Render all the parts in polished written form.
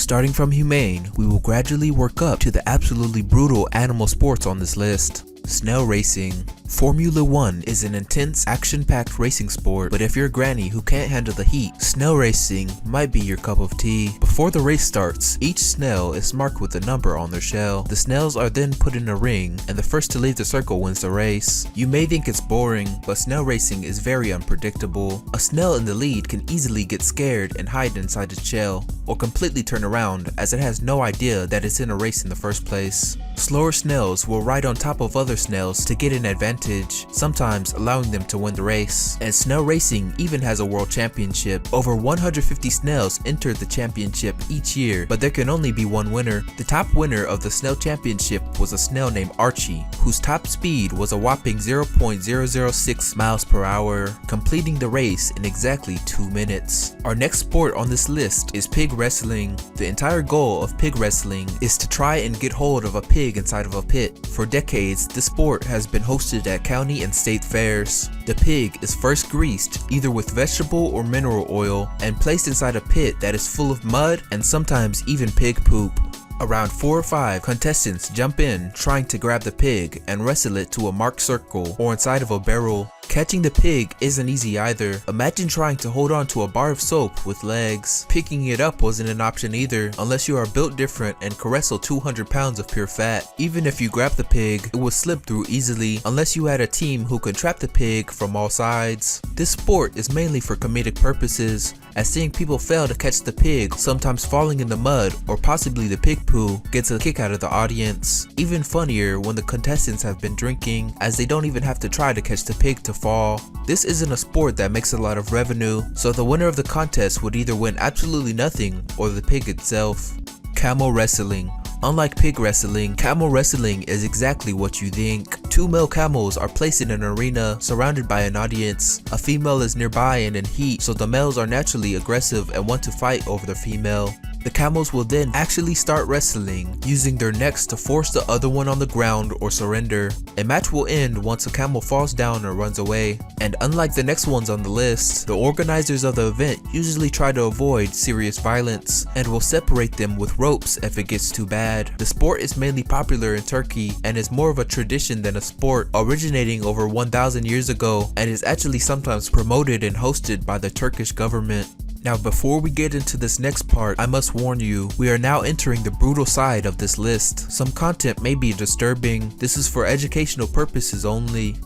Starting from humane, we will gradually work up to the absolutely brutal animal sports on this list. Snail Racing. Formula 1 is an intense, action-packed racing sport, but if you're a granny who can't handle the heat, snail racing might be your cup of tea. Before the race starts, each snail is marked with a number on their shell. The snails are then put in a ring, and the first to leave the circle wins the race. You may think it's boring, but snail racing is very unpredictable. A snail in the lead can easily get scared and hide inside its shell, or completely turn around as it has no idea that it's in a race in the first place. Slower snails will ride on top of other snails to get an advantage, sometimes allowing them to win the race. And snail racing even has a world championship. Over 150 snails enter the championship each year, but there can only be one winner. The top winner of the snail championship was a snail named Archie, whose top speed was a whopping 0.006 miles per hour, completing the race in exactly 2 minutes. Our next sport on this list is pig wrestling. The entire goal of pig wrestling is to try and get hold of a pig inside of a pit. For decades, this sport has been hosted at county and state fairs. The pig is first greased, either with vegetable or mineral oil, and placed inside a pit that is full of mud and sometimes even pig poop. Around 4 or 5 contestants jump in trying to grab the pig and wrestle it to a marked circle or inside of a barrel. Catching the pig isn't easy either. Imagine trying to hold on to a bar of soap with legs. Picking it up wasn't an option either, unless you are built different and can wrestle 200 pounds of pure fat. Even if you grab the pig, it would slip through easily unless you had a team who could trap the pig from all sides. This sport is mainly for comedic purposes, as seeing people fail to catch the pig, sometimes falling in the mud or possibly the pig poo, gets a kick out of the audience. Even funnier when the contestants have been drinking, as they don't even have to try to catch the pig to fall. This isn't a sport that makes a lot of revenue, so the winner of the contest would either win absolutely nothing or the pig itself. Camel Wrestling. Unlike pig wrestling, camel wrestling is exactly what you think. 2 male camels are placed in an arena surrounded by an audience. A female is nearby and in heat, so the males are naturally aggressive and want to fight over the female. The camels will then actually start wrestling, using their necks to force the other one on the ground or surrender. A match will end once a camel falls down or runs away. And unlike the next ones on the list, the organizers of the event usually try to avoid serious violence and will separate them with ropes if it gets too bad. The sport is mainly popular in Turkey and is more of a tradition than a sport, originating over 1,000 years ago, and is actually sometimes promoted and hosted by the Turkish government. Now, before we get into this next part, I must warn you, we are now entering the brutal side of this list. Some content may be disturbing. This is for educational purposes only.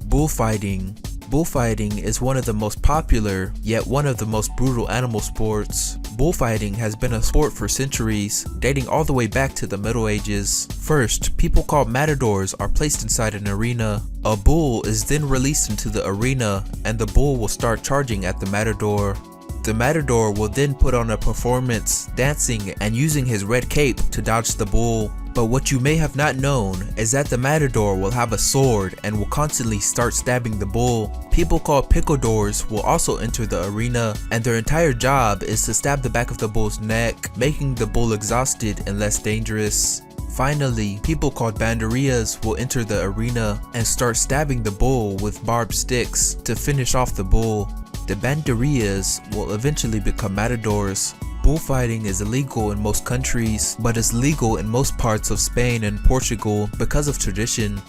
Bullfighting. Bullfighting is one of the most popular, yet one of the most brutal animal sports. Bullfighting has been a sport for centuries, dating all the way back to the Middle Ages. First, people called matadors are placed inside an arena. A bull is then released into the arena, and the bull will start charging at the matador. The matador will then put on a performance, dancing and using his red cape to dodge the bull. But what you may have not known is that the matador will have a sword and will constantly start stabbing the bull. People called picadors will also enter the arena, and their entire job is to stab the back of the bull's neck, making the bull exhausted and less dangerous. Finally, people called banderias will enter the arena and start stabbing the bull with barbed sticks to finish off the bull. The banderias will eventually become matadors. Bullfighting is illegal in most countries, but is legal in most parts of Spain and Portugal because of tradition.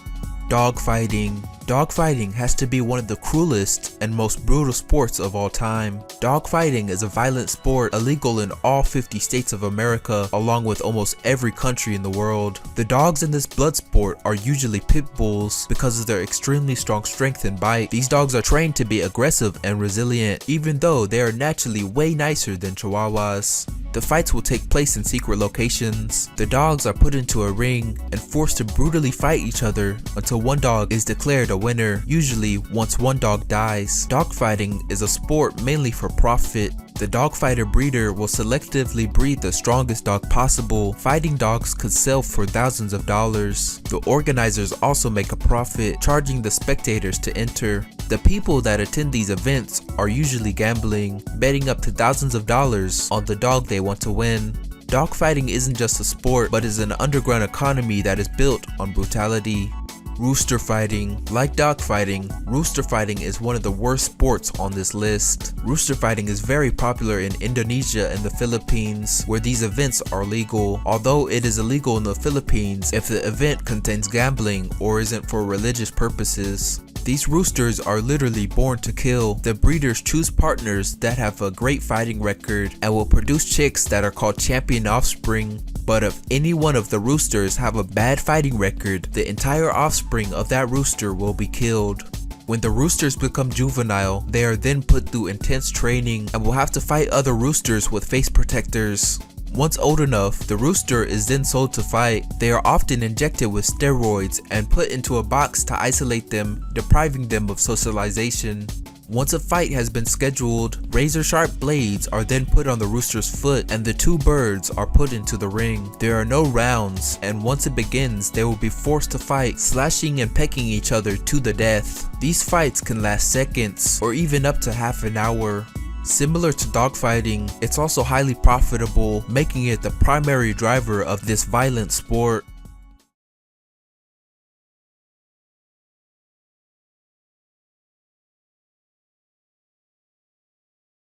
Dogfighting. Dogfighting has to be one of the cruelest and most brutal sports of all time. Dogfighting is a violent sport illegal in all 50 states of America, along with almost every country in the world. The dogs in this blood sport are usually pit bulls because of their extremely strong strength and bite. These dogs are trained to be aggressive and resilient, even though they are naturally way nicer than chihuahuas. The fights will take place in secret locations. The dogs are put into a ring and forced to brutally fight each other until one dog is declared a winner, usually once one dog dies. Dogfighting is a sport mainly for profit. The dogfighter breeder will selectively breed the strongest dog possible. Fighting dogs could sell for thousands of dollars. The organizers also make a profit, charging the spectators to enter. The people that attend these events are usually gambling, betting up to thousands of dollars on the dog they want to win. Dogfighting isn't just a sport, but is an underground economy that is built on brutality. Rooster fighting. Like dog fighting, rooster fighting is one of the worst sports on this list. Rooster fighting is very popular in Indonesia and the Philippines, where these events are legal. Although it is illegal in the Philippines if the event contains gambling or isn't for religious purposes. These roosters are literally born to kill. The breeders choose partners that have a great fighting record and will produce chicks that are called champion offspring. But if any one of the roosters have a bad fighting record, the entire offspring of that rooster will be killed. When the roosters become juvenile, they are then put through intense training and will have to fight other roosters with face protectors. Once old enough, the rooster is then sold to fight. They are often injected with steroids and put into a box to isolate them, depriving them of socialization. Once a fight has been scheduled, razor-sharp blades are then put on the rooster's foot and the two birds are put into the ring. There are no rounds, and once it begins, they will be forced to fight, slashing and pecking each other to the death. These fights can last seconds or even up to half an hour. Similar to dogfighting, it's also highly profitable, making it the primary driver of this violent sport.